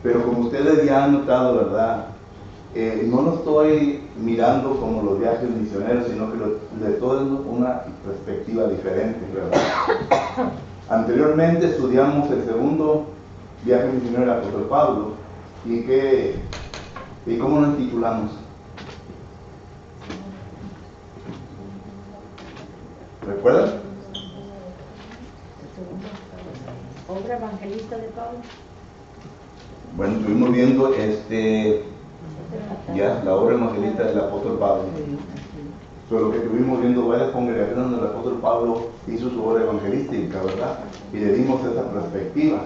Pero como ustedes ya han notado, ¿verdad? No lo estoy mirando como los viajes misioneros, sino que de todo es una perspectiva diferente, ¿verdad? Anteriormente estudiamos el segundo viaje misionero del apóstol Pablo. ¿Y cómo nos titulamos? ¿Recuerdan? Obra evangelista de Pablo. Bueno, estuvimos viendo la obra evangelista del apóstol Pablo. Solo que estuvimos viendo varias congregaciones donde el apóstol Pablo hizo su obra evangelística, ¿verdad? Y le dimos esa perspectiva.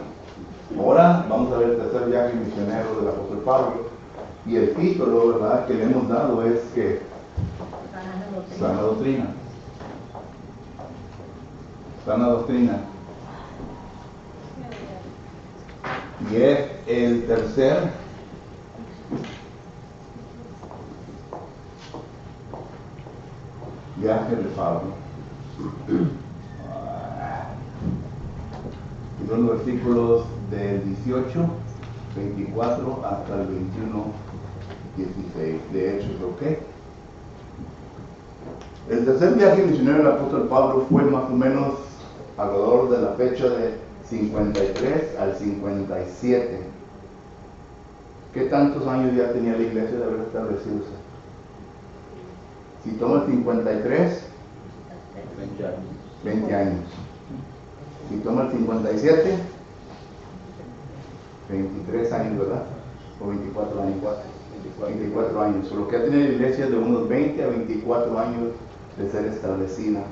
Ahora vamos a ver el tercer viaje misionero del apóstol Pablo. Y el título, ¿verdad?, que le hemos dado es que Sana Doctrina. Sana Doctrina. Y es el tercer viaje de Pablo. Y son los versículos del 18, 24 hasta el 21, 16 de Hechos, ¿ok? El tercer viaje misionero del apóstol Pablo fue más o menos alrededor de la fecha de 53 al 57. ¿Qué tantos años ya tenía la iglesia de haber establecido? Si toma el 53, 20 años. Si toma el 57, 23 años, ¿verdad? O 24 años. 24 años. Lo que ha tenido la iglesia de unos 20 a 24 años de ser establecida.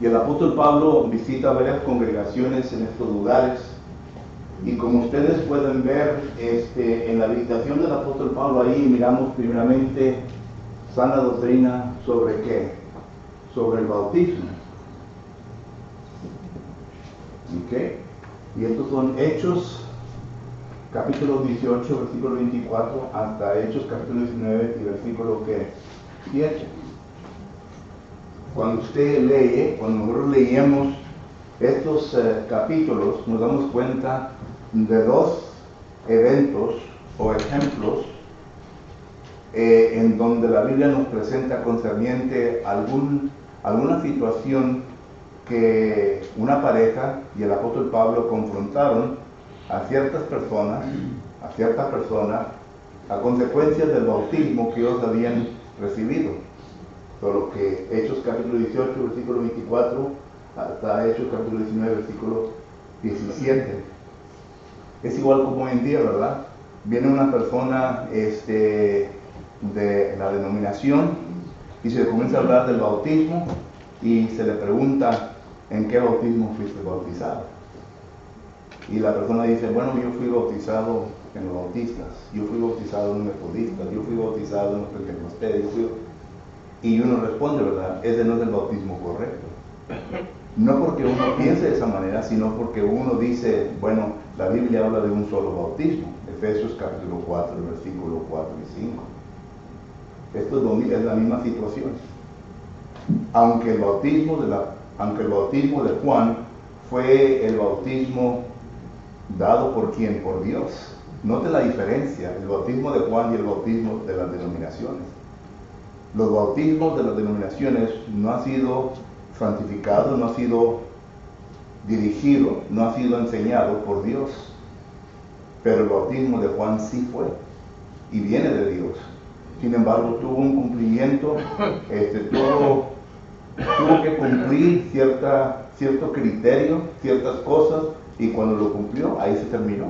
Y el apóstol Pablo visita varias congregaciones en estos lugares. Y como ustedes pueden ver, en la visitación del apóstol Pablo ahí miramos primeramente sana doctrina sobre ¿qué? Sobre el bautismo. ¿Ok? Y estos son Hechos, capítulo 18, versículo 24, hasta Hechos, capítulo 19, y versículo 7. Cuando usted lee, cuando nosotros leemos estos capítulos, nos damos cuenta de dos eventos o ejemplos en donde la Biblia nos presenta concerniente alguna situación que una pareja y el apóstol Pablo confrontaron a ciertas personas, a consecuencia del bautismo que ellos habían recibido. Solo que Hechos capítulo 18, versículo 24, hasta Hechos capítulo 19, versículo 17. Es igual como hoy en día, ¿verdad? Viene una persona de la denominación y se le comienza a hablar del bautismo y se le pregunta ¿en qué bautismo fuiste bautizado? Y la persona dice, bueno, yo fui bautizado en los bautistas, yo fui bautizado en los metodistas, yo fui bautizado en los pentecostales, y uno responde, ¿verdad? Ese no es el bautismo correcto. No porque uno piense de esa manera, sino porque uno dice, bueno, la Biblia habla de un solo bautismo. Efesios capítulo 4, versículos 4 y 5. Esto es la misma situación. Aunque el bautismo de Juan fue el bautismo dado por ¿quién? Por Dios. Note la diferencia, el bautismo de Juan y el bautismo de las denominaciones. Los bautismos de las denominaciones no ha sido santificado, no ha sido dirigido, no ha sido enseñado por Dios. Pero el bautismo de Juan sí fue y viene de Dios. Sin embargo, tuvo un cumplimiento, tuvo que cumplir cierto criterio, ciertas cosas, y cuando lo cumplió, ahí se terminó.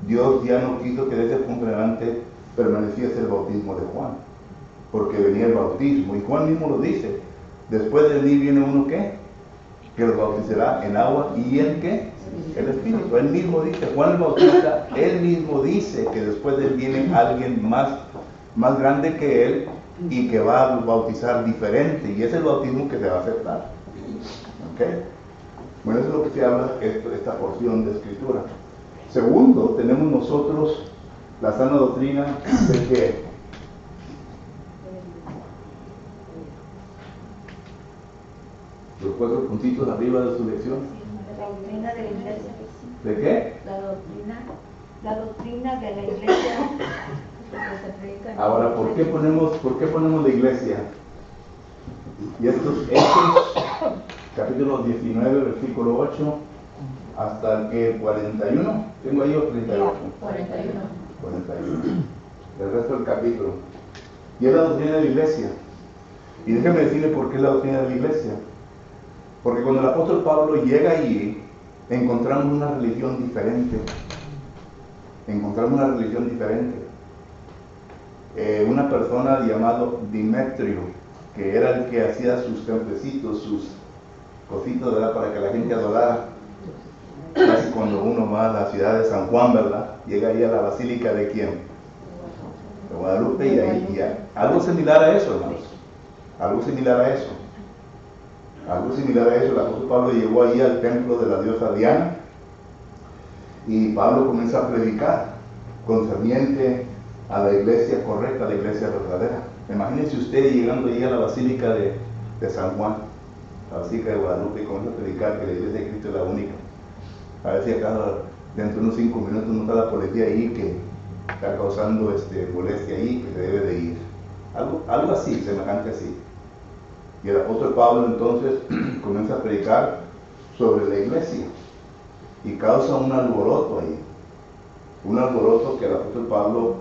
Dios ya no quiso que desde ese punto en adelante permaneciese el bautismo de Juan, porque venía el bautismo, y Juan mismo lo dice, después de mí viene uno que los bautizará en agua y en ¿qué? El Espíritu. Él mismo dice, Juan el Bautista, él mismo dice que después de él viene alguien más grande que él y que va a bautizar diferente, y es el bautismo que se va a aceptar. ¿Ok? Bueno, eso es lo que se habla esta porción de escritura. Segundo, tenemos nosotros la sana doctrina de que los 4 puntitos arriba de su lección. La doctrina de la iglesia. ¿De qué? La doctrina La doctrina de la iglesia que se predica en Ahora, la ¿por qué iglesia. ponemos la iglesia? Y estos Hechos, capítulo 19, versículo 8, hasta el 41, tengo ahí o 38. 41. 41. El resto del capítulo. Y es la doctrina de la iglesia. Y déjeme decirle por qué es la doctrina de la iglesia. Porque cuando el apóstol Pablo llega allí, encontramos una religión diferente. Encontramos una religión diferente. Una persona llamado Demetrio, que era el que hacía sus templecitos, sus cositas, ¿verdad?, para que la gente adorara. Casi cuando uno va a la ciudad de San Juan, ¿verdad?, llega ahí a la basílica de ¿quién? De Guadalupe, y ahí algo similar a eso, hermanos. Algo similar a eso. Algo similar a eso. El apóstol Pablo llegó allí al templo de la diosa Diana, y Pablo comienza a predicar concerniente a la iglesia correcta, a la iglesia verdadera. Imagínense usted llegando allí a la basílica de San Juan, la basílica de Guadalupe, y comienza a predicar que la iglesia de Cristo es la única. A ver si acá dentro de unos 5 minutos no está la policía ahí que está causando molestia ahí, que se debe de ir. Algo así, semejante así. Y el apóstol Pablo entonces comienza a predicar sobre la iglesia y causa un alboroto ahí. Un alboroto que el apóstol Pablo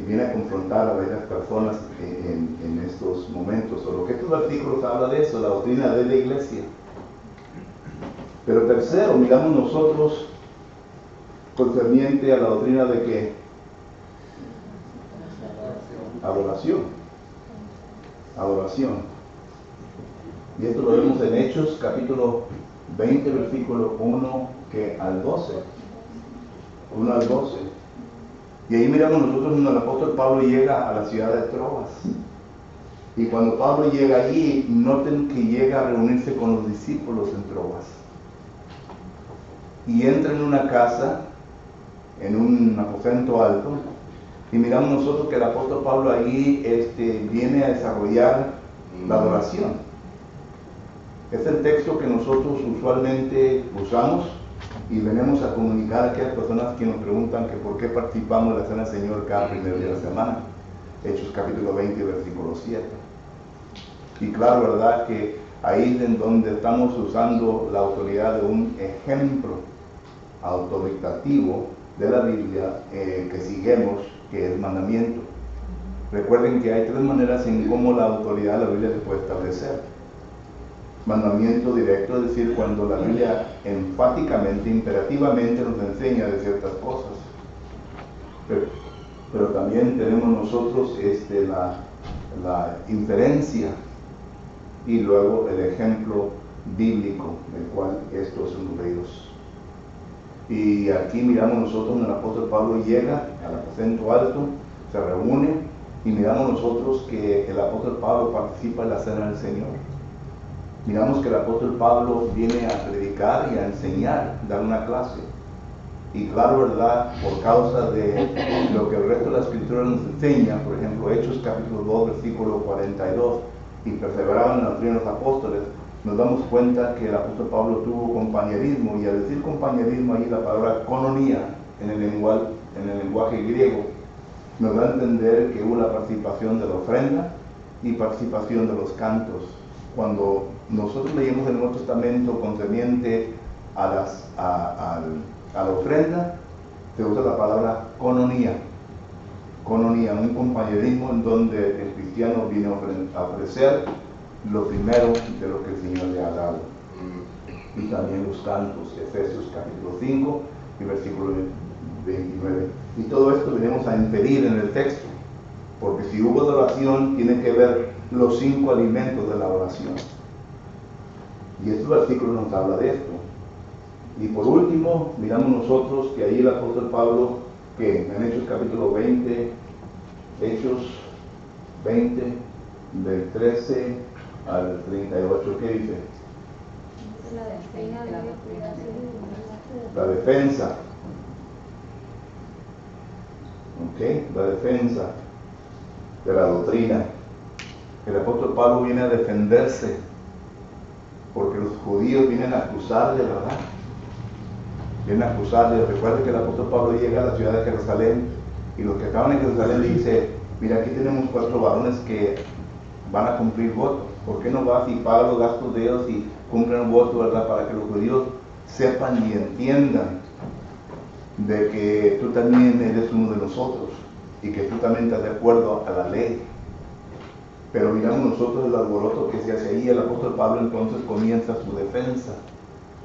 viene a confrontar a varias personas en estos momentos. O lo que estos artículos hablan de eso, la doctrina de la iglesia. Pero tercero, miramos nosotros concerniente a la doctrina de ¿qué? Adoración. Adoración. Y esto lo vemos en Hechos, capítulo 20, versículo 1 al 12. 1 al 12. Y ahí miramos nosotros cuando el apóstol Pablo llega a la ciudad de Troas. Y cuando Pablo llega allí, noten que llega a reunirse con los discípulos en Troas. Y entra en una casa, en un aposento alto, y miramos nosotros que el apóstol Pablo allí viene a desarrollar la adoración. Es el texto que nosotros usualmente usamos y venimos a comunicar a aquellas personas que nos preguntan que por qué participamos de la Cena del Señor cada primer día de la semana. Hechos capítulo 20, versículo 7. Y claro, ¿verdad?, que ahí es en donde estamos usando la autoridad de un ejemplo autoritativo de la Biblia que seguimos, que es mandamiento. Recuerden que hay 3 maneras en cómo la autoridad de la Biblia se puede establecer. Mandamiento directo, es decir, cuando la Biblia enfáticamente, imperativamente nos enseña de ciertas cosas. Pero también tenemos nosotros la inferencia y luego el ejemplo bíblico, del cual estos son nucleos. Y aquí miramos nosotros donde el apóstol Pablo llega al aposento alto, se reúne, y miramos nosotros que el apóstol Pablo participa en la Cena del Señor. Miramos que el apóstol Pablo viene a predicar y a enseñar, dar una clase. Y claro, ¿verdad?, por causa de lo que el resto de la Escritura nos enseña, por ejemplo, Hechos capítulo 2, versículo 42, y perseveraban en la doctrina de los apóstoles, nos damos cuenta que el apóstol Pablo tuvo compañerismo, y al decir compañerismo ahí la palabra koinonia en el lenguaje griego nos da a entender que hubo la participación de la ofrenda y participación de los cantos. Cuando nosotros leímos el Nuevo Testamento concerniente a la ofrenda, se usa la palabra koinonia, un compañerismo en donde el cristiano viene a ofrecer lo primero de lo que el Señor le ha dado. Y también los cantos, Efesios capítulo 5 y versículo 29. Y todo esto venimos a inferir en el texto, porque si hubo adoración, tiene que ver los 5 alimentos de la oración. Y este versículo nos habla de esto. Y por último, miramos nosotros que ahí el apóstol Pablo, que en Hechos capítulo 20, Hechos 20, del 13 al 38, ¿qué dice? La defensa. ¿Ok? La defensa de la doctrina. El apóstol Pablo viene a defenderse porque los judíos vienen a acusarle, ¿verdad? vienen a acusarle. Recuerden que el apóstol Pablo llega a la ciudad de Jerusalén y los que estaban en Jerusalén le dice, mira, aquí tenemos 4 varones que van a cumplir voto. ¿Por qué no vas y pagas los gastos de ellos y cumplen un voto, verdad? Para que los judíos sepan y entiendan de que tú también eres uno de nosotros y que tú también estás de acuerdo a la ley. Pero miramos nosotros el alboroto que se hace ahí. El apóstol Pablo entonces comienza su defensa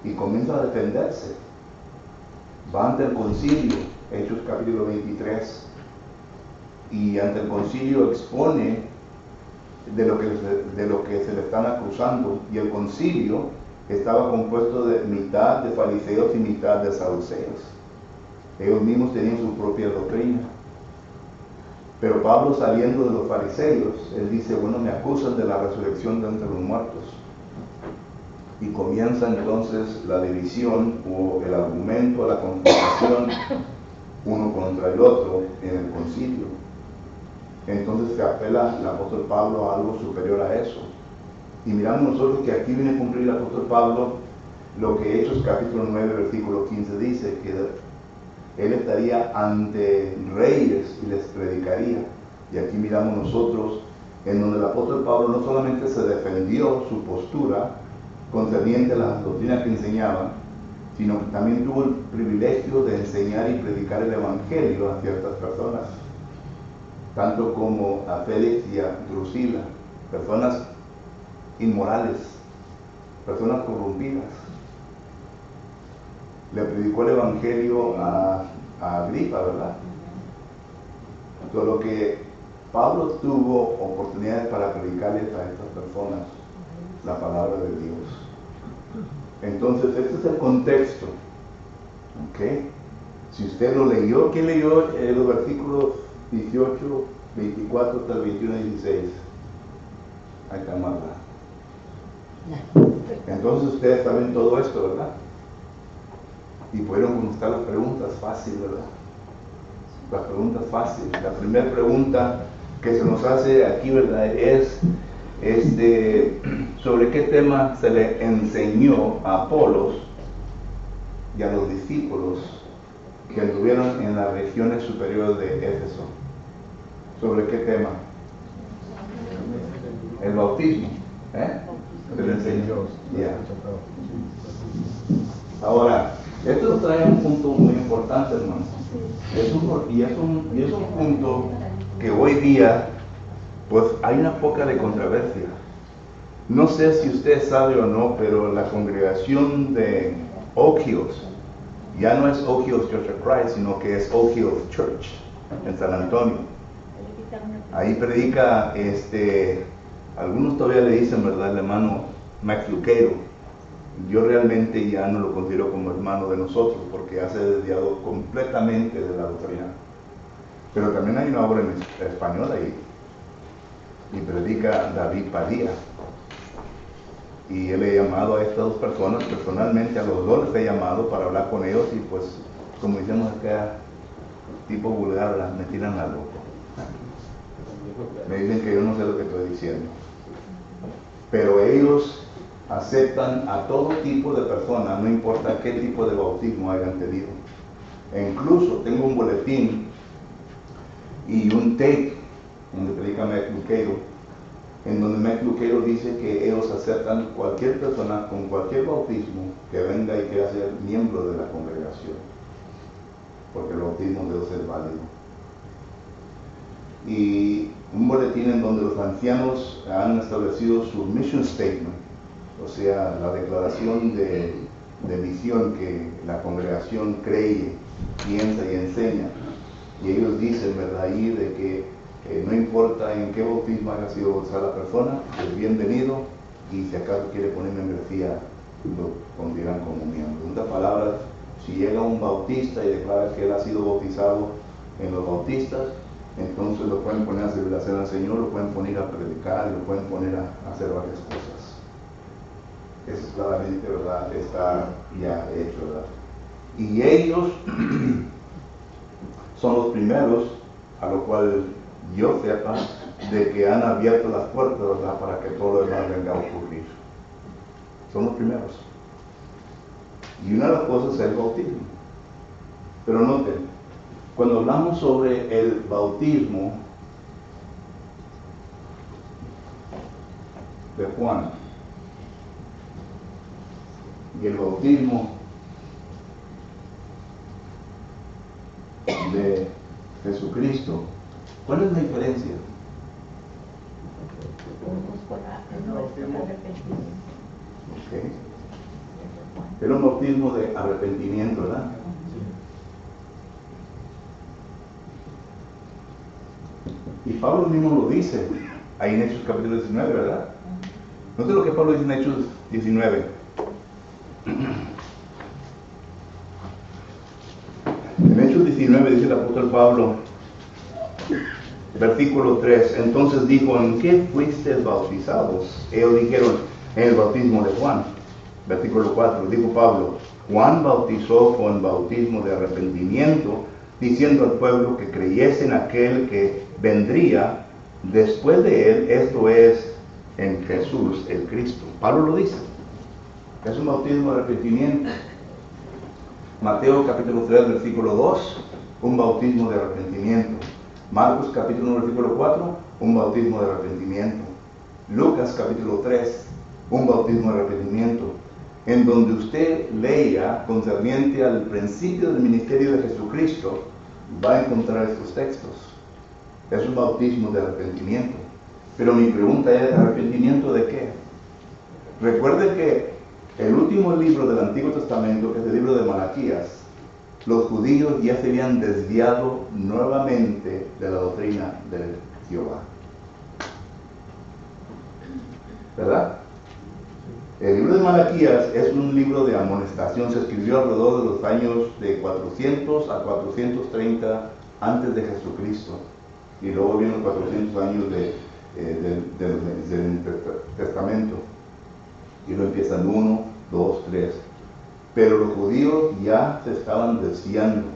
y comienza a defenderse. Va ante el concilio, Hechos capítulo 23, y ante el concilio expone de lo que se le están acusando, y el concilio estaba compuesto de mitad de fariseos y mitad de saduceos. Ellos mismos tenían su propia doctrina. Pero Pablo, saliendo de los fariseos, él dice, bueno, me acusan de la resurrección de entre los muertos. Y comienza entonces la división o el argumento, la confrontación uno contra el otro en el concilio. Entonces se apela el apóstol Pablo a algo superior a eso. Y miramos nosotros que aquí viene a cumplir el apóstol Pablo lo que Hechos capítulo 9 versículo 15 dice, que él estaría ante reyes y les predicaría. Y aquí miramos nosotros en donde el apóstol Pablo no solamente se defendió su postura concerniente a las doctrinas que enseñaba, sino que también tuvo el privilegio de enseñar y predicar el evangelio a ciertas personas, tanto como a Félix y a Drusila, personas inmorales, personas corrompidas. Le predicó el evangelio a Agripa, ¿verdad? Solo que Pablo tuvo oportunidades para predicarles a estas personas la palabra de Dios. Entonces, este es el contexto. ¿Ok? Si usted lo leyó, ¿quién leyó los versículos 18, 24 hasta el 21 y 16? Ahí está Marla. Entonces ustedes saben todo esto, ¿verdad? Y pudieron contestar las preguntas fácil, ¿verdad? Las preguntas fáciles. La primera pregunta que se nos hace aquí, ¿verdad? Es sobre qué tema se le enseñó a Apolos y a los discípulos que anduvieron en las regiones superiores de Éfeso. ¿Sobre qué tema? El bautismo. Se le enseñó. Yeah. Ahora, esto nos trae un punto muy importante, hermanos. Es un punto que hoy día, pues hay una poca de controversia. No sé si usted sabe o no, pero la congregación de Oak Hills ya no es Oak Hills Church of Christ, sino que es Oak Hills Church en San Antonio. Ahí predica, algunos todavía le dicen, ¿verdad?, el hermano Max Lucero. Yo realmente ya no lo considero como hermano de nosotros porque ya se ha desviado completamente de la doctrina. Pero también hay una obra en español ahí y predica David Padilla. Y él ha llamado a estas dos personas personalmente, a los dos les he llamado para hablar con ellos y pues, como decimos acá, tipo vulgar, me tiran a loco. Me dicen que yo no sé lo que estoy diciendo. Pero ellos aceptan a todo tipo de personas, no importa qué tipo de bautismo hayan tenido. E incluso tengo un boletín y un tape donde predica Mac Lucero, en donde Mac Lucero dice que ellos aceptan cualquier persona con cualquier bautismo que venga y quiera ser miembro de la congregación, porque el bautismo de Dios es válido. Y un boletín en donde los ancianos han establecido su mission statement, o sea, la declaración de misión que la congregación cree, piensa y enseña. Y ellos dicen, ¿verdad?, ahí de que no importa en qué bautismo haya sido bautizada la persona, es bienvenido, y si acaso quiere poner membresía, lo pondrán como miembro. En otras palabras, si llega un bautista y declara que él ha sido bautizado en los bautistas, entonces lo pueden poner a servir la cena del Señor, lo pueden poner a predicar, lo pueden poner a hacer varias cosas. Eso claramente, ¿verdad?, está ya hecho, ¿verdad? Y ellos son los primeros, a lo cual yo sepa, de que han abierto las puertas, ¿verdad?, para que todo lo demás venga a ocurrir. Son los primeros. Y una de las cosas es el bautismo. Pero noten, cuando hablamos sobre el bautismo de Juan y el bautismo de Jesucristo, ¿cuál es la diferencia? Uno es por arrepentimiento. Okay. Era un bautismo de arrepentimiento, ¿verdad? Y Pablo mismo lo dice ahí en Hechos capítulo 19, ¿verdad? No sé lo que Pablo dice en Hechos 19. En Hechos 19 dice el apóstol Pablo, versículo 3, entonces dijo, ¿en qué fuisteis bautizados? Ellos dijeron, en el bautismo de Juan. Versículo 4, dijo Pablo, Juan bautizó con bautismo de arrepentimiento, diciendo al pueblo que creyese en aquel que vendría después de él, esto es, en Jesús el Cristo. Pablo lo dice, es un bautismo de arrepentimiento. Mateo capítulo 3, versículo 2, un bautismo de arrepentimiento. Marcos capítulo 1, versículo 4, un bautismo de arrepentimiento. Lucas capítulo 3, un bautismo de arrepentimiento. En donde usted lea concerniente al principio del ministerio de Jesucristo, va a encontrar estos textos. Es un bautismo de arrepentimiento. Pero mi pregunta es, ¿arrepentimiento de qué? Recuerde que el último libro del Antiguo Testamento, que es el libro de Malaquías, los judíos ya se habían desviado nuevamente de la doctrina de Jehová. ¿Verdad? El libro de Malaquías es un libro de amonestación, se escribió alrededor de los años de 400 a 430 antes de Jesucristo. Y luego vienen los 400 años del Testamento. Y lo empiezan 1, 2, 3. Pero los judíos ya se estaban desviando.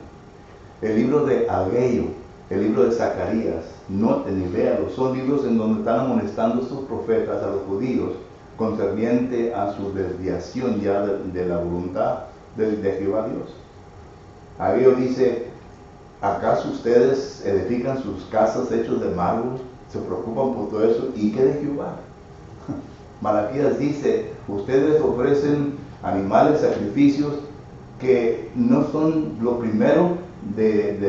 El libro de Ageo, el libro de Zacarías, noten y véanlo, son libros en donde están amonestando estos profetas a los judíos concerniente a su desviación ya de la voluntad de Jehová Dios. Ageo dice, ¿acaso ustedes edifican sus casas hechos de mármol? Se preocupan por todo eso, ¿y qué de Jehová? Malaquías dice, ustedes ofrecen animales, sacrificios que no son lo primero de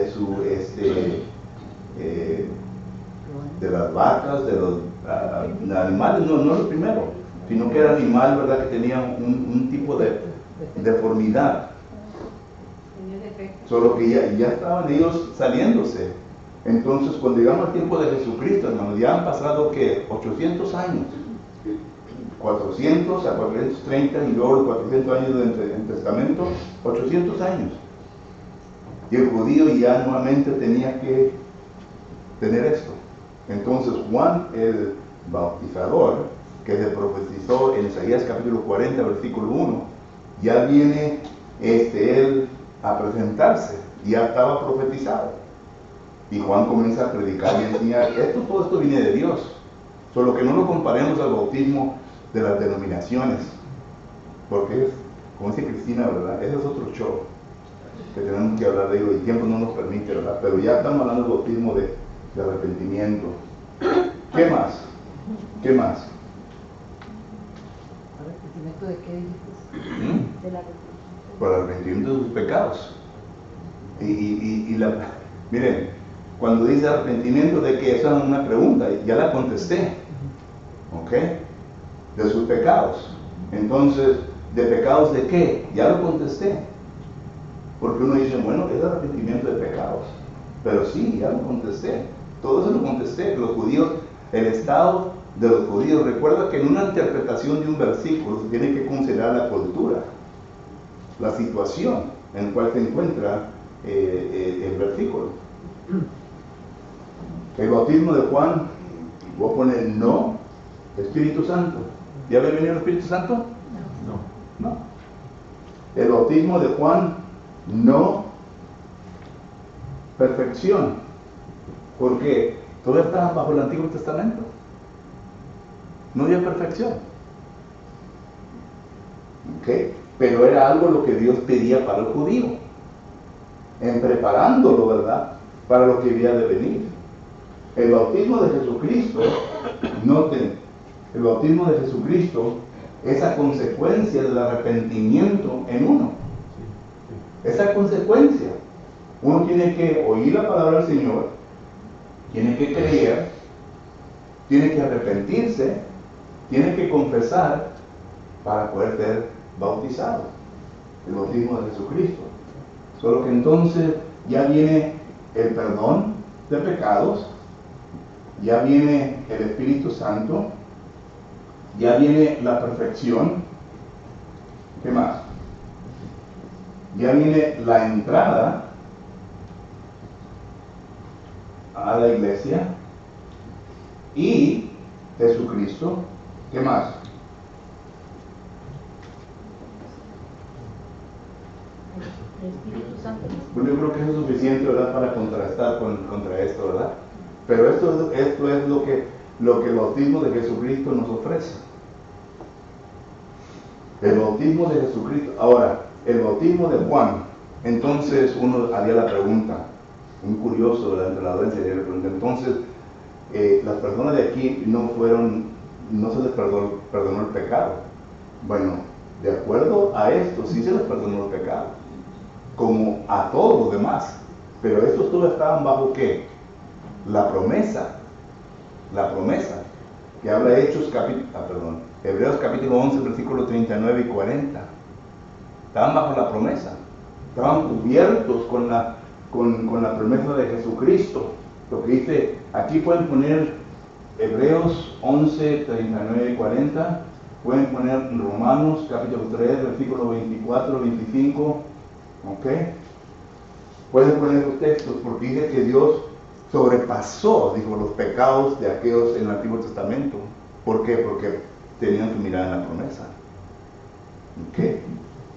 las vacas, de los animales, no es lo primero, sino que era animal, ¿verdad?, que tenía un tipo de deformidad. Solo que ya estaban ellos saliéndose. Entonces, cuando llegamos al tiempo de Jesucristo, hermanos, ya han pasado, ¿qué? 800 años. 400 a 430 y luego los 400 años del Testamento, 800 años. Y el judío ya nuevamente tenía que tener esto. Entonces Juan el Bautizador, que se profetizó en Isaías capítulo 40, versículo 1, ya viene él a presentarse, ya estaba profetizado. Y Juan comienza a predicar y enseñar, todo esto viene de Dios. Solo que no lo comparemos al bautismo de las denominaciones, porque es, como dice Cristina, ¿verdad? Ese es otro show, que tenemos que hablar de ello, el tiempo no nos permite, ¿verdad? Pero ya estamos hablando del bautismo de arrepentimiento. ¿Qué más? ¿Qué más? ¿Arrepentimiento de qué dices? De la arrepentimiento. Por el arrepentimiento de sus pecados. Miren, cuando dice arrepentimiento de que esa es una pregunta, ya la contesté. ¿Ok? De sus pecados. Entonces, ¿de pecados de qué? Ya lo contesté. Porque uno dice, bueno, es arrepentimiento de pecados. Pero sí, ya lo contesté. Todo eso lo contesté. Los judíos, el estado de los judíos. Recuerda que en una interpretación de un versículo se tiene que considerar la cultura, la situación en la cual se encuentra el versículo. El bautismo de Juan, voy a poner no Espíritu Santo. ¿Ya había venido el Espíritu Santo? No. El bautismo de Juan, no perfección, porque todo estaba bajo el Antiguo Testamento. No había perfección. ¿Ok? pero era algo lo que Dios pedía para el judío, en preparándolo, ¿verdad?, para lo que había de venir. El bautismo de Jesucristo, noten, el bautismo de Jesucristo es a consecuencia del arrepentimiento en uno. Esa consecuencia. Uno tiene que oír la palabra del Señor, tiene que creer, tiene que arrepentirse, tiene que confesar para poder ser bautizado. El bautismo de Jesucristo. Solo que entonces ya viene el perdón de pecados, ya viene el Espíritu Santo, ya viene la perfección. ¿Qué más? Ya viene la entrada a la iglesia y Jesucristo. ¿Qué más? El Espíritu Santo. Bueno, yo creo que eso es suficiente, ¿verdad?, para contrastar contra esto, ¿verdad? Pero esto es lo que el bautismo de Jesucristo nos ofrece. El bautismo de Jesucristo. Ahora, el bautismo de Juan. Entonces uno haría la pregunta, muy curioso, ¿verdad?, entre la audiencia haría la pregunta. Entonces, las personas de aquí no se les perdonó el pecado. Bueno, de acuerdo a esto, sí se les perdonó el pecado, como a todos los demás. Pero estos todos estaban bajo ¿qué? La promesa, que habla Hebreos capítulo 11, versículos 39 y 40. Estaban bajo la promesa, estaban cubiertos con la promesa de Jesucristo. Lo que dice, aquí pueden poner Hebreos 11, 39 y 40, pueden poner Romanos capítulo 3, versículo 24, 25, ¿ok? Pueden poner los textos, porque dice que Dios sobrepasó, dijo, los pecados de aquellos en el Antiguo Testamento. ¿Por qué? Porque tenían su mirada en la promesa. ¿Ok?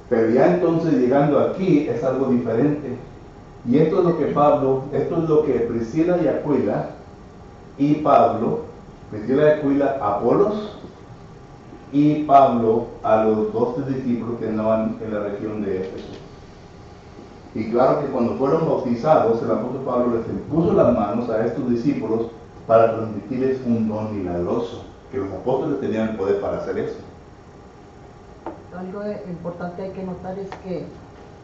Pero ya entonces llegando aquí es algo diferente. Y esto es lo que Priscila y Aquila y Pablo, Priscila y Aquila, Apolos y Pablo, a los 12 discípulos que andaban en la región de Éfeso. Y claro que cuando fueron bautizados, el apóstol Pablo les impuso las manos a estos discípulos para transmitirles un don milagroso, que los apóstoles tenían el poder para hacer eso. Algo importante hay que notar es que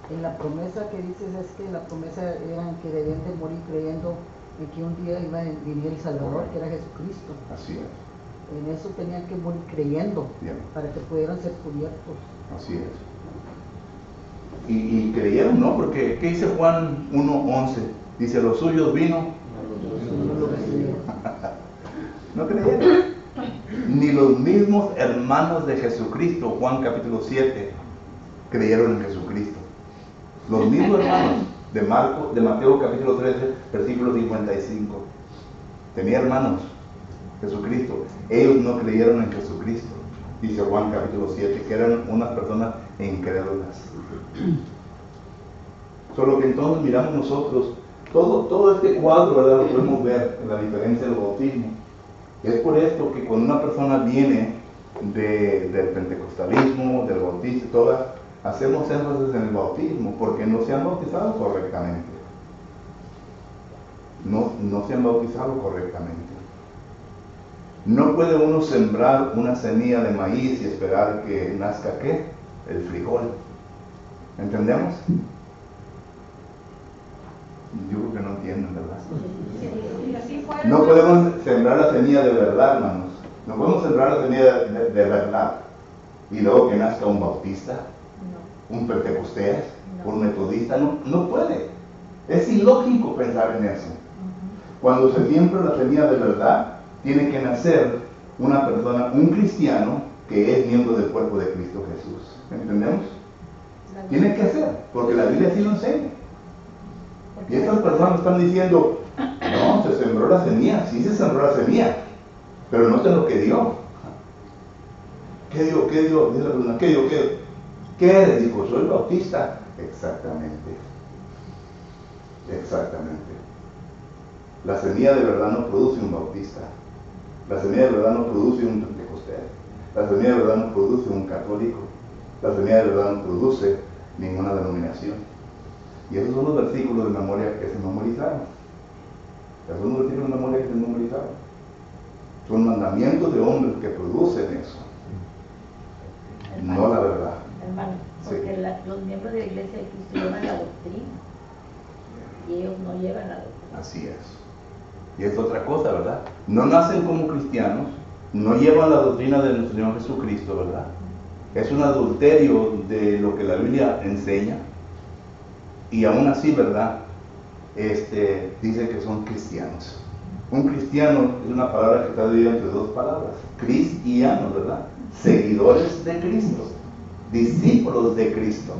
en la promesa que dices es que la promesa era que debían de morir creyendo en que un día iba a venir el Salvador, que era Jesucristo. Así es. En eso tenían que morir creyendo. Bien. Para que pudieran ser cubiertos. Así es. Y creyeron, ¿no? Porque, ¿qué dice Juan 1:11? Dice, los suyos vino. No creyeron. Ni los mismos hermanos de Jesucristo, Juan capítulo 7, creyeron en Jesucristo. Los mismos hermanos de Mateo capítulo 13, versículo 55. Tenía hermanos, Jesucristo. Ellos no creyeron en Jesucristo. Dice Juan capítulo 7, que eran unas personas incrédulas. Solo que entonces miramos nosotros, todo este cuadro, ¿verdad?, lo podemos ver en la diferencia del bautismo. Es por esto que cuando una persona viene del pentecostalismo, del bautismo, todas, hacemos énfasis en el bautismo, porque no se han bautizado correctamente. No se han bautizado correctamente. No puede uno sembrar una semilla de maíz y esperar que nazca ¿qué? El frijol. ¿Entendemos? Yo creo que no entienden, ¿verdad? No podemos sembrar la semilla de verdad, hermanos. No podemos sembrar la semilla de verdad y luego que nazca un bautista, un pentecostés, un metodista. No puede. Es ilógico pensar en eso. Cuando se siembra la semilla de verdad, tiene que nacer una persona, un cristiano, que es miembro del cuerpo de Cristo Jesús. ¿Entendemos? Tiene que hacer, porque la Biblia sí lo enseña. Y estas personas están diciendo, no, se sembró la semilla, sí se sembró la semilla, pero no sé lo que dio. ¿Qué dio? ¿Qué dio? Dice la persona, ¿qué dio? ¿Qué eres? Dijo, soy bautista. Exactamente. La semilla de verdad no produce un bautista. La semilla de verdad no produce un pentecostés. La semilla de verdad no produce un católico. La fraternidad de verdad no produce ninguna denominación. Y esos son los versículos de memoria que se memorizaron. Esos son los versículos de memoria que se memorizaron. Son mandamientos de hombres que producen eso, no la verdad. Hermano, porque Sí. los miembros de la iglesia de Cristo llevan la doctrina y ellos no llevan la doctrina. Así es. Y es otra cosa, ¿verdad? No nacen como cristianos, no llevan la doctrina de nuestro Señor Jesucristo, ¿verdad? Es un adulterio de lo que la Biblia enseña. Y aún así, ¿verdad? Dice que son cristianos. Un cristiano es una palabra que está dividida entre dos palabras. Cristianos, ¿verdad? Seguidores de Cristo. Discípulos de Cristo.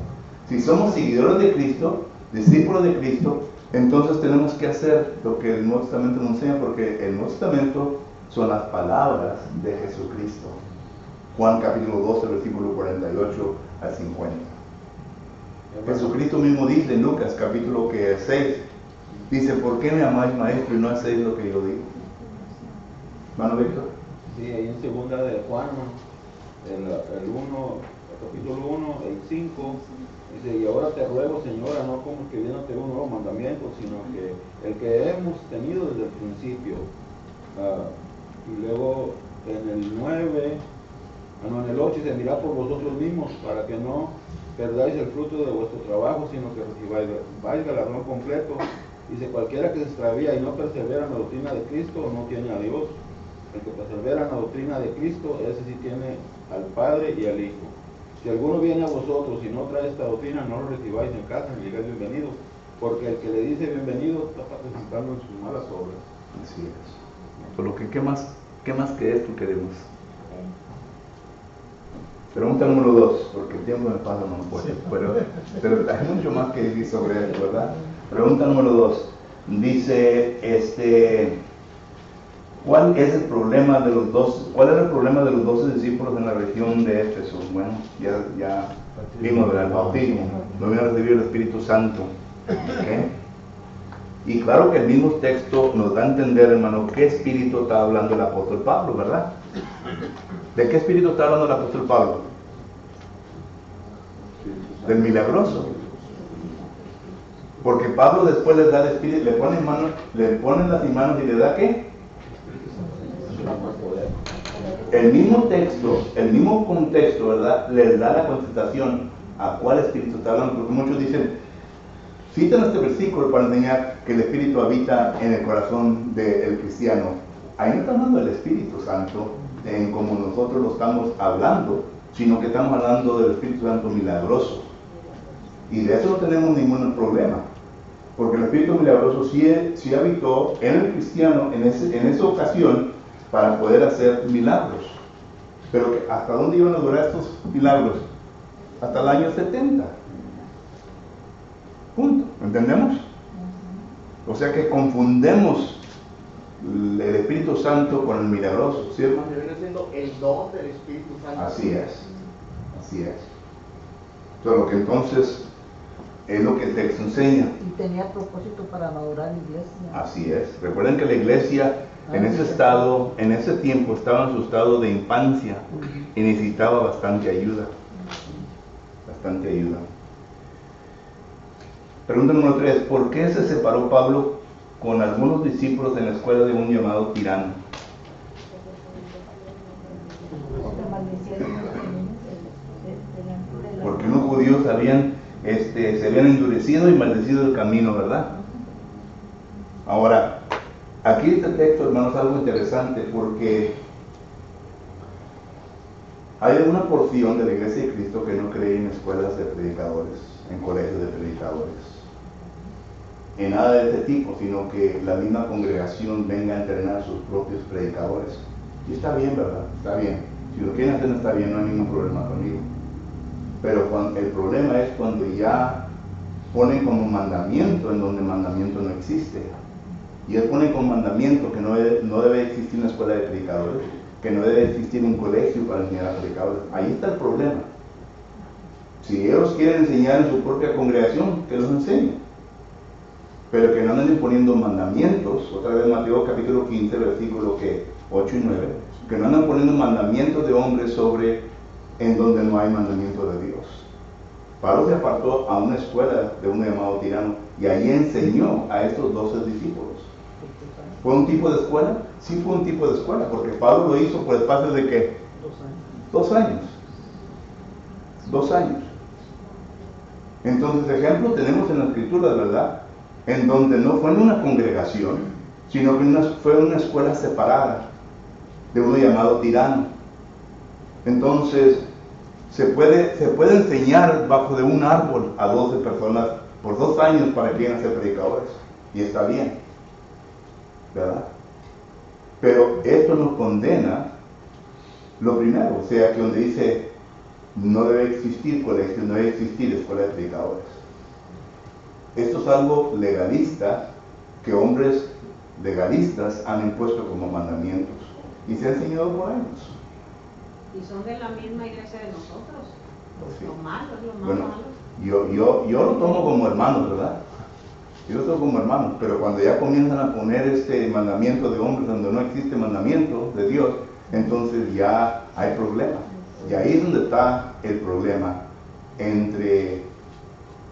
Si somos seguidores de Cristo, discípulos de Cristo, entonces tenemos que hacer lo que el Nuevo Testamento nos enseña, porque el Nuevo Testamento son las palabras de Jesucristo. Juan capítulo 12, versículo 48 al 50. Jesucristo mismo dice en Lucas capítulo 6, dice, ¿por qué me amáis, maestro, y no hacéis lo que yo digo? ¿Hermano Víctor? Sí, ahí en segunda de Juan, el capítulo 1, el 5, dice, y ahora te ruego, Señora, no como que viene a tener un nuevo mandamiento, sino que el que hemos tenido desde el principio. Y luego en el 9, en el 8 dice, mirad por vosotros mismos, para que no perdáis el fruto de vuestro trabajo, sino que recibáis galardón completo. Dice, cualquiera que se extravía y no persevera en la doctrina de Cristo, no tiene a Dios. El que persevera en la doctrina de Cristo, ese sí tiene al Padre y al Hijo. Si alguno viene a vosotros y no trae esta doctrina, no lo recibáis en casa, ni digáis bienvenido, porque el que le dice bienvenido está participando en sus malas obras. Así es. Por lo que, ¿qué más que esto queremos? Pregunta número 2, porque el tiempo me pasa no puedo, pero hay mucho más que decir sobre esto, ¿verdad? Pregunta número 2, dice, ¿cuál es el problema de los 12 discípulos en la región de Éfeso? Bueno, ya vimos del bautismo, no vino a recibir el Espíritu Santo, ¿okay? Y claro que el mismo texto nos da a entender, hermano, qué espíritu está hablando el apóstol Pablo, ¿verdad? ¿De qué espíritu está hablando el apóstol Pablo? Del milagroso. Porque Pablo después les da el espíritu, le ponen las manos y le da ¿qué? El mismo texto, el mismo contexto, ¿verdad? Les da la contestación a cuál espíritu está hablando, porque muchos dicen, citan este versículo para enseñar que el Espíritu habita en el corazón del cristiano. Ahí no está hablando del Espíritu Santo, en como nosotros lo estamos hablando, sino que estamos hablando del Espíritu Santo milagroso. Y de eso no tenemos ningún problema, porque el Espíritu milagroso sí habitó en el cristiano en esa ocasión para poder hacer milagros. Pero ¿hasta dónde iban a durar estos milagros? Hasta el año 70. Punto. ¿Entendemos? O sea que confundemos el Espíritu Santo con el milagroso, ¿cierto? Viene siendo el don del Espíritu Santo. Así es. Pero que entonces es lo que el texto enseña. Y tenía propósito para madurar la iglesia. Así es. Recuerden que la iglesia en ese estado, en ese tiempo estaba en su estado de infancia y necesitaba bastante ayuda. Bastante ayuda. Pregunta número 3. ¿Por qué se separó Pablo con algunos discípulos en la escuela de un llamado Tirano? Porque unos judíos se habían endurecido y maldecido el camino, ¿verdad? Ahora, aquí este texto, hermanos, es algo interesante porque hay una porción de la Iglesia de Cristo que no cree en escuelas de predicadores, en colegios de predicadores, en nada de este tipo, sino que la misma congregación venga a entrenar sus propios predicadores. Y está bien, ¿verdad? Está bien. Si lo quieren hacer, no está bien, no hay ningún problema conmigo. Pero el problema es cuando ya ponen como mandamiento en donde mandamiento no existe. Y él pone como mandamiento que no debe existir una escuela de predicadores, que no debe existir un colegio para enseñar a predicadores. Ahí está el problema. Si ellos quieren enseñar en su propia congregación, que los enseñen. Pero que no anden imponiendo mandamientos, otra vez Mateo capítulo 15, versículo 8 y 9, que no andan poniendo mandamientos de hombres sobre en donde no hay mandamiento de Dios. Pablo se apartó a una escuela de un llamado Tirano y ahí enseñó a estos 12 discípulos. ¿Fue un tipo de escuela? Sí fue un tipo de escuela, porque Pablo lo hizo por espacio de ¿qué? 2 años. 2 años. Entonces, ejemplo tenemos en la Escritura, ¿verdad? En donde no fue en una congregación, sino que fue una escuela separada de uno llamado Tirano. Entonces, se puede enseñar bajo de un árbol a 12 personas por 2 años para que lleguen a ser predicadores. Y está bien, ¿verdad? Pero esto nos condena lo primero, o sea, que donde dice no debe existir colegio, no debe existir escuela de predicadores. Esto es algo legalista que hombres legalistas han impuesto como mandamientos y se ha enseñado por años. Y son de la misma iglesia de nosotros. Pues sí. Lo malo, es lo más Bueno, malo. yo lo tomo como hermanos, ¿verdad? Yo lo tomo como hermanos, pero cuando ya comienzan a poner este mandamiento de hombres donde no existe mandamiento de Dios, entonces ya hay problema. Y ahí es donde está el problema entre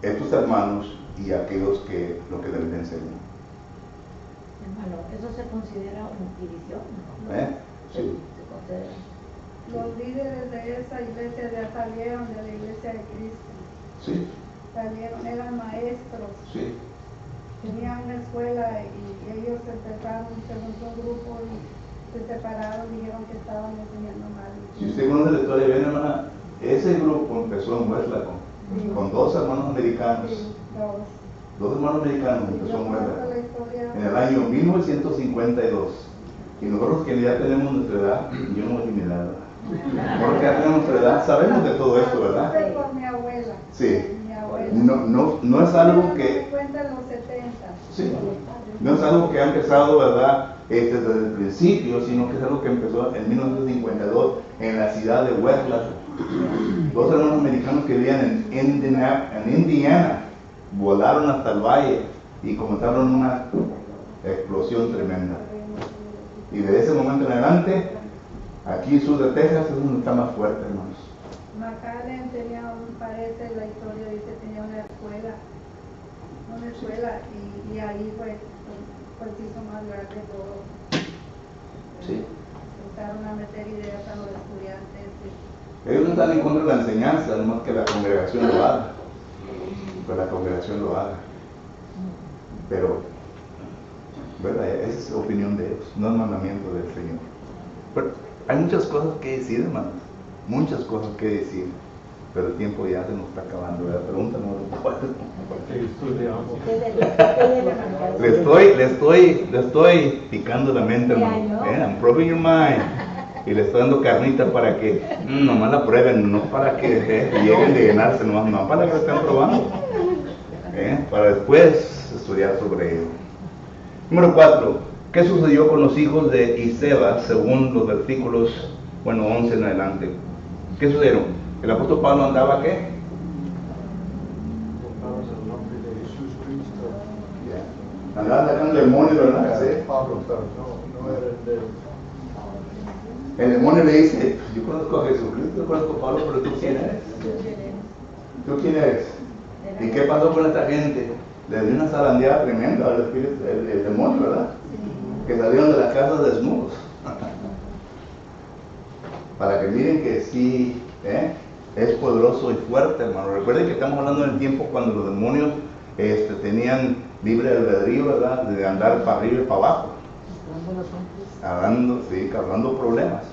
estos hermanos y aquellos que lo que deben enseñar. Hermano, eso se considera una división, ¿no? Sí. Se considera. Los líderes de esa iglesia ya salieron de la iglesia de Cristo. Sí, Salieron, eran maestros, sí. tenían una escuela y ellos empezaron, se juntó un grupo y se separaron, dijeron que estaban enseñando mal. Si usted conoce la historia bien, hermana, ese grupo empezó en Westlaco, Sí. con 2 hermanos americanos. Sí, todos. 2 hermanos americanos empezó Yo en conozco la Westlaco. historia. En el año 1952. Y nosotros que ya tenemos nuestra edad, yo no voy a mi edad, nosotros que ya tenemos nuestra edad, sabemos de todo esto, ¿verdad? Fue por mi abuela. Sí. Mi abuela. No es algo Ella que... me cuenta en los 70. Sí, no es algo que ha empezado, ¿verdad? Desde el principio, sino que es algo que empezó en 1952 en la ciudad de Westlaco. 2 hermanos americanos que vivían en Indiana volaron hasta el valle y comenzaron una explosión tremenda. Y de ese momento en adelante, aquí sur de Texas es donde está más fuerte, hermanos. McAllen tenía, parece la historia dice, tenía una escuela y ahí pues se hizo más grande todo. Sí. Empezaron a meter ideas a los estudiantes. Ellos no están en contra de la enseñanza, nomás que la congregación lo haga. Pues la congregación lo haga. Pero, ¿verdad? Esa es la opinión de ellos, no es mandamiento del Señor. Pero hay muchas cosas que decir, hermanos. Muchas cosas que decir. Pero el tiempo ya se nos está acabando. ¿Verdad? Pregúntanos. Le estoy picando la mente, hermano. I'm probing your mind. Y le estoy dando carnita para que nomás la prueben, no para que lleguen de llenarse, no para que la estén probando. Para después estudiar sobre ello. Número 4. ¿Qué sucedió con los hijos de Iseba según los versículos 11 en adelante? ¿Qué sucedieron? El apóstol Pablo andaba ¿qué? Andaba sacando demonios, ¿verdad? Sí. El demonio le dice, yo conozco a Jesucristo, yo conozco a Pablo, pero ¿tú quién eres? ¿Tú quién eres? ¿Y qué pasó con esta gente? Le dio una zarandeada tremenda al espíritu, el demonio, ¿verdad? Que salieron de la casa desnudos. Para que miren que sí, es poderoso y fuerte, hermano. Recuerden que estamos hablando del tiempo cuando los demonios tenían libre albedrío, ¿verdad? De andar para arriba y para abajo. Causando problemas.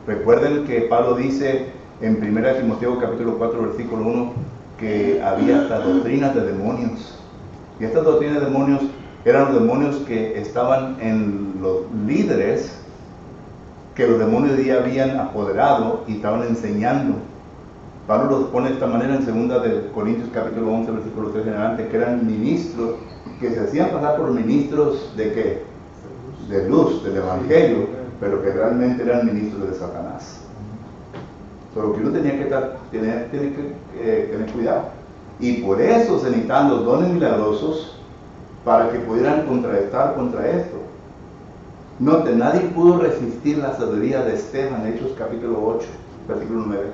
Recuerden que Pablo dice en 1 Timoteo capítulo 4 versículo 1 que había hasta doctrinas de demonios. Y estas doctrinas de demonios eran los demonios que estaban en los líderes que los demonios ya habían apoderado y estaban enseñando. Pablo los pone de esta manera en 2 de Corintios capítulo 11 versículo 3 en adelante, que eran ministros que se hacían pasar por ministros de ¿qué? De luz, del evangelio, pero que realmente eran ministros de Satanás. Pero que uno tenía que tener cuidado. Y por eso se necesitan los dones milagrosos para que pudieran contrarrestar contra esto. Note, nadie pudo resistir la sabiduría de Esteban, Hechos capítulo 8, versículo 9.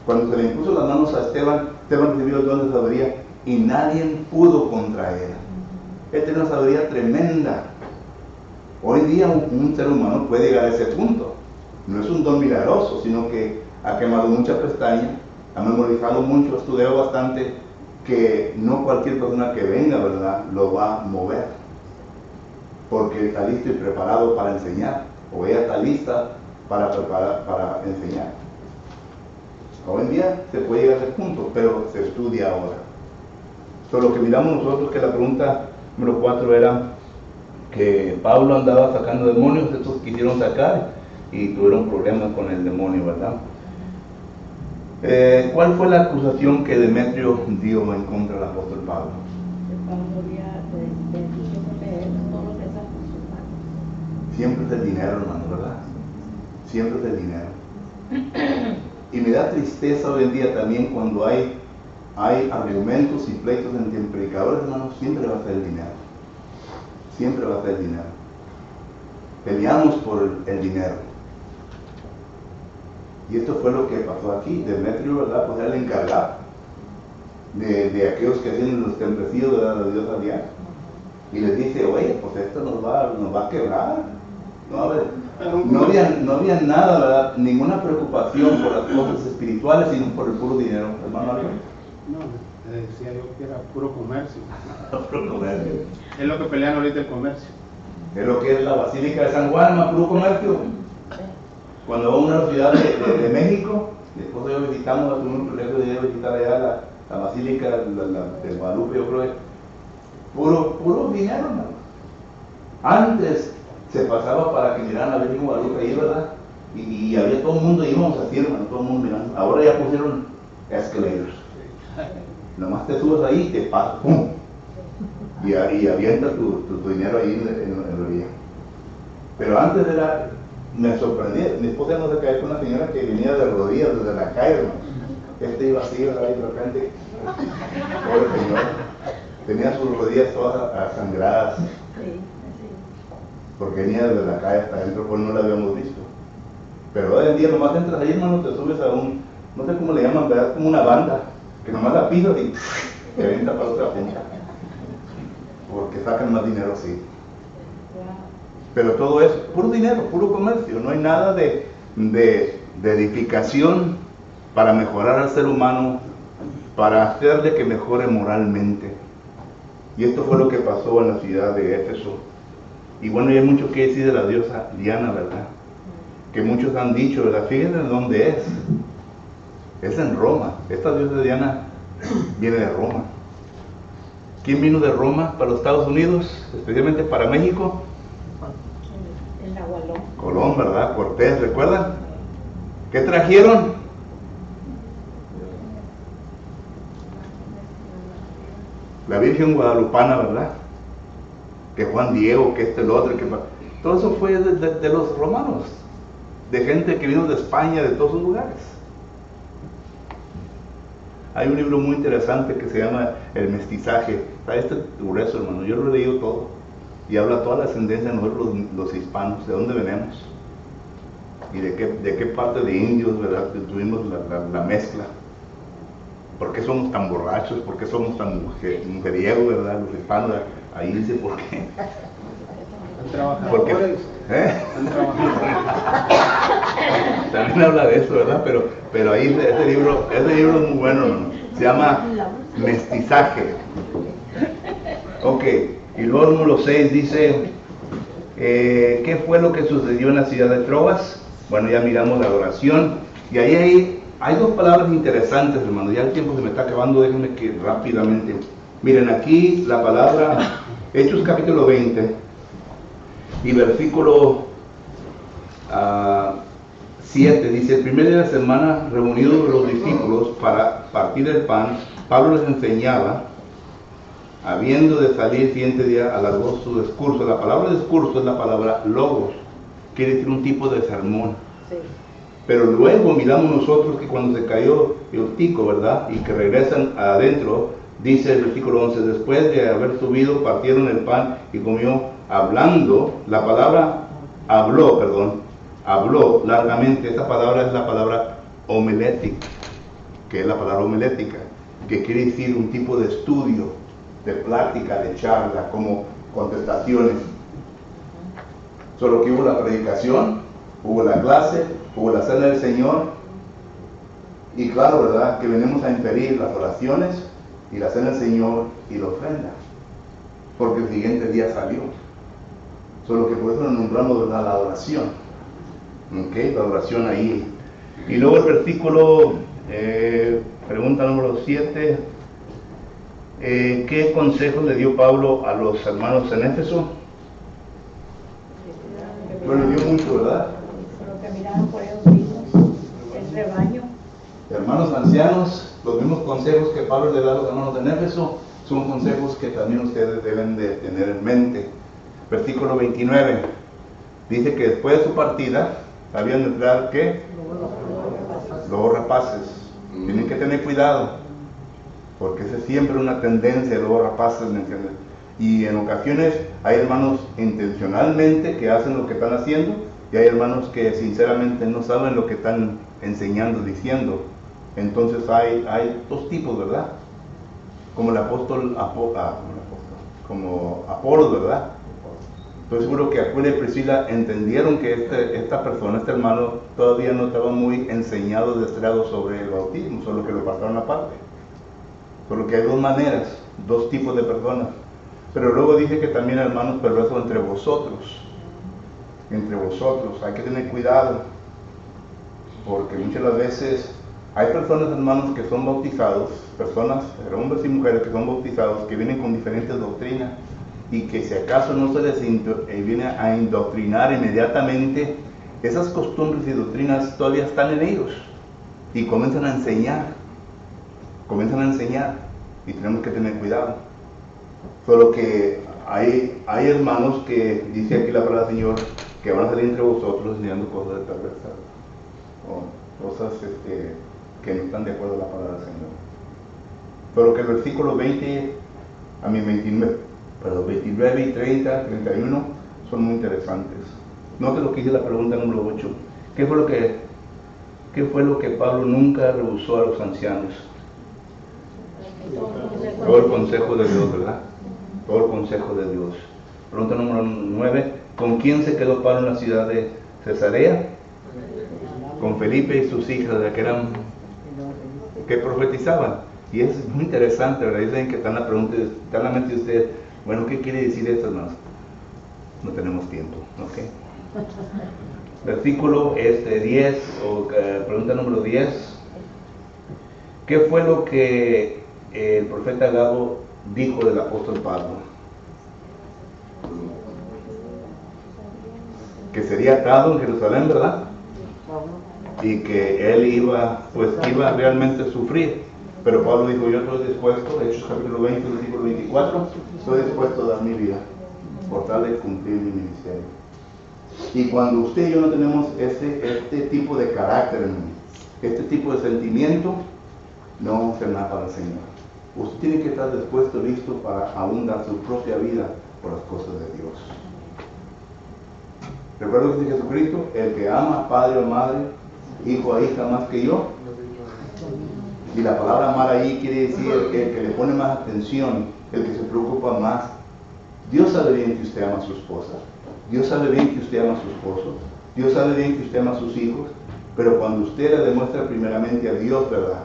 Cuando se le impuso las manos a Esteban, Esteban recibió el don de sabiduría y nadie pudo contra él. Él tiene una sabiduría tremenda. Hoy día un ser humano puede llegar a ese punto. No es un don milagroso, sino que ha quemado mucha pestaña, ha memorizado mucho, ha estudiado bastante, que no cualquier persona que venga, ¿verdad?, lo va a mover. Porque está listo y preparado para enseñar, o ella está lista para enseñar. Hoy en día se puede llegar a ese punto, pero se estudia ahora. Lo que miramos nosotros, que la pregunta número 4 era que Pablo andaba sacando demonios, estos quisieron sacar y tuvieron problemas con el demonio, ¿verdad? ¿Cuál fue la acusación que Demetrio dio en contra del apóstol Pablo? Pablo había dicho que todo lo que es musulmán. Siempre es el dinero, hermano, ¿verdad? Siempre es el dinero. Y me da tristeza hoy en día también cuando hay argumentos y pleitos entre predicadores, hermanos, siempre va a ser el dinero. Siempre va a ser el dinero. Peleamos por el dinero. Y esto fue lo que pasó aquí. Demetrio, ¿verdad?, pues era el encargado de aquellos que hacían los templecillos de la diosa Diana. Y les dice, oye, pues esto nos va a quebrar. No había nada, ¿verdad?, ninguna preocupación por las cosas espirituales, sino por el puro dinero. Hermano Álvaro. No, decía yo que era puro comercio. Puro comercio. Es lo que pelean ahorita el comercio. Es lo que es la Basílica de San Juan, más puro comercio. Cuando vamos a una ciudad de México, después de yo visitamos, tuvimos un privilegio de ir a visitar allá la Basílica de Guadalupe, yo creo que puro dinero, hermano. Antes se pasaba para que miraran a Virgen Guadalupe ahí, ¿verdad? Y había todo el mundo, íbamos así, hermano, todo el mundo mirando. Ahora ya pusieron escalators. Nomás te subes ahí y te pasas, ¡pum! Y avienta tu dinero ahí en la orilla. Pero antes me sorprendía, mi esposa no se cayó con una señora que venía de rodillas desde la calle, hermano. Iba así, ¿verdad? Y de repente, pobre señor, tenía sus rodillas todas sangradas. Porque venía desde la calle hasta adentro, pues no la habíamos visto. Pero hoy en día nomás entras ahí, hermano, te subes a no sé cómo le llaman, ¿verdad? Como una banda, que nomás la pisas y te avienta para otra punta. Porque sacan más dinero así. Pero todo es puro dinero, puro comercio. No hay nada de edificación para mejorar al ser humano, para hacerle que mejore moralmente. Y esto fue lo que pasó en la ciudad de Éfeso. Y bueno, hay mucho que decir de la diosa Diana, ¿verdad? Que muchos han dicho, ¿verdad? Fíjense dónde es. Es en Roma. Esta diosa Diana viene de Roma. ¿Quién vino de Roma para los Estados Unidos? Especialmente para México. El Nahualón. Colón, ¿verdad? Cortés, ¿recuerdan? ¿Qué trajeron? La Virgen Guadalupana, ¿verdad? Que Juan Diego, que el otro, todo eso fue de los romanos, de gente que vino de España, de todos los lugares. Hay un libro muy interesante que se llama El Mestizaje. Está grueso, hermano, yo lo he leído todo. Y habla toda la ascendencia de nosotros los hispanos, de dónde venimos. Y de qué parte de indios, ¿verdad?, que tuvimos la mezcla. ¿Por qué somos tan borrachos? ¿Por qué somos tan mujeriegos, verdad? Los hispanos, ahí dice por qué. Porque, también habla de eso, ¿verdad? Pero ahí ese libro es muy bueno, ¿no? Se llama Mestizaje. Ok, y luego el número 6 dice, ¿qué fue lo que sucedió en la ciudad de Troas? Bueno, ya miramos la adoración, y ahí hay dos palabras interesantes, hermano. Ya el tiempo se me está acabando, déjenme que rápidamente. Miren, aquí la palabra, Hechos capítulo 20, y versículo 7, dice, el primer día de la semana, reunidos los discípulos para partir el pan, Pablo les enseñaba, habiendo de salir el siguiente día, alargó su discurso. La palabra discurso es la palabra logos, quiere decir un tipo de sermón. Sí. Pero luego miramos nosotros que cuando se cayó el tico, ¿verdad?, y que regresan adentro, dice el versículo 11, después de haber subido, partieron el pan y comió, hablando, la palabra habló largamente. Esa palabra es la palabra homilética. que es la palabra homilética, que quiere decir un tipo de estudio, de plática, de charla, como contestaciones. Solo que hubo la predicación, hubo la clase, hubo la cena del Señor, y claro, ¿verdad?, que venimos a inferir las oraciones y la cena del Señor y la ofrenda, porque el siguiente día salió. Solo que por eso nos nombramos, ¿verdad?, la oración. ¿Ok? La oración ahí. Y luego el versículo, pregunta número 7, ¿qué consejo le dio Pablo a los hermanos en Éfeso? Bueno, dio mucho, ¿verdad? Pero que miraron por ellos mismos, el rebaño. Hermanos ancianos, los mismos consejos que Pablo le da a los hermanos en Éfeso son consejos que también ustedes deben de tener en mente. Versículo 29 dice que después de su partida habían de entrar, ¿qué? Los rapaces. Tienen que tener cuidado, porque esa es siempre una tendencia de los rapaces, ¿me entiendes? Y en ocasiones hay hermanos intencionalmente que hacen lo que están haciendo, y hay hermanos que sinceramente no saben lo que están enseñando, diciendo. Entonces hay dos tipos, ¿verdad? Como el apóstol, como Apolo, ¿verdad? Estoy seguro que Aquila y Priscila entendieron que esta persona, este hermano, todavía no estaba muy enseñado, destrado sobre el bautismo, solo que lo pasaron aparte. Solo que hay dos maneras, dos tipos de personas. Pero luego dice que también hermanos perversos entre vosotros. Entre vosotros, hay que tener cuidado, porque muchas de las veces hay personas, hermanos, que son bautizados, personas, hombres y mujeres que son bautizados, que vienen con diferentes doctrinas, y que si acaso no se les viene a indoctrinar inmediatamente, esas costumbres y doctrinas todavía están en ellos, y comienzan a enseñar, y tenemos que tener cuidado. Solo que hay hermanos que, dice aquí la palabra del Señor, que van a salir entre vosotros enseñando cosas de perversas, o cosas que no están de acuerdo a la palabra del Señor. Pero que el versículo 29 y 30, 31 son muy interesantes. Note lo que dice la pregunta número 8. ¿Qué fue lo que Pablo nunca rehusó a los ancianos? Todo el consejo de Dios, ¿verdad? Todo el consejo de Dios. Pregunta número 9. ¿Con quién se quedó Pablo en la ciudad de Cesarea? Con Felipe y sus hijas, que profetizaban. Y eso es muy interesante, ¿verdad? Dicen que está en la mente de ustedes. Bueno, ¿qué quiere decir esto, hermanos? No tenemos tiempo, ¿ok? Versículo 10, pregunta número 10. ¿Qué fue lo que el profeta Gabo dijo del apóstol Pablo? Que sería atado en Jerusalén, ¿verdad? Y que él iba realmente a sufrir. Pero Pablo dijo, yo estoy dispuesto, Hechos capítulo 20, versículo 24, estoy dispuesto a dar mi vida por tal de cumplir mi ministerio. Y cuando usted y yo no tenemos este tipo de carácter, este tipo de sentimiento, no vamos a hacer nada para el Señor. Usted tiene que estar dispuesto, listo para aún dar su propia vida por las cosas de Dios. Recuerdo que dice Jesucristo, el que ama a padre o madre, hijo o hija más que yo. Y la palabra amar ahí quiere decir el que le pone más atención, el que se preocupa más. Dios sabe bien que usted ama a su esposa, Dios sabe bien que usted ama a su esposo, Dios sabe bien que usted ama a sus hijos, pero cuando usted le demuestra primeramente a Dios, ¿verdad?,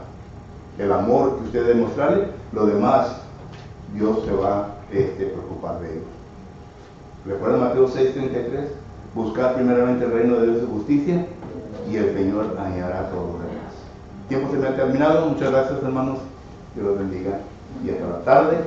el amor que usted debe demostrarle, lo demás, Dios se va a preocupar de ellos. ¿Recuerdan Mateo 6:33? Buscar primeramente el reino de Dios y justicia, y el Señor añadirá todo lo demás. El tiempo se me ha terminado. Muchas gracias, hermanos. Dios los bendiga. Y hasta la tarde.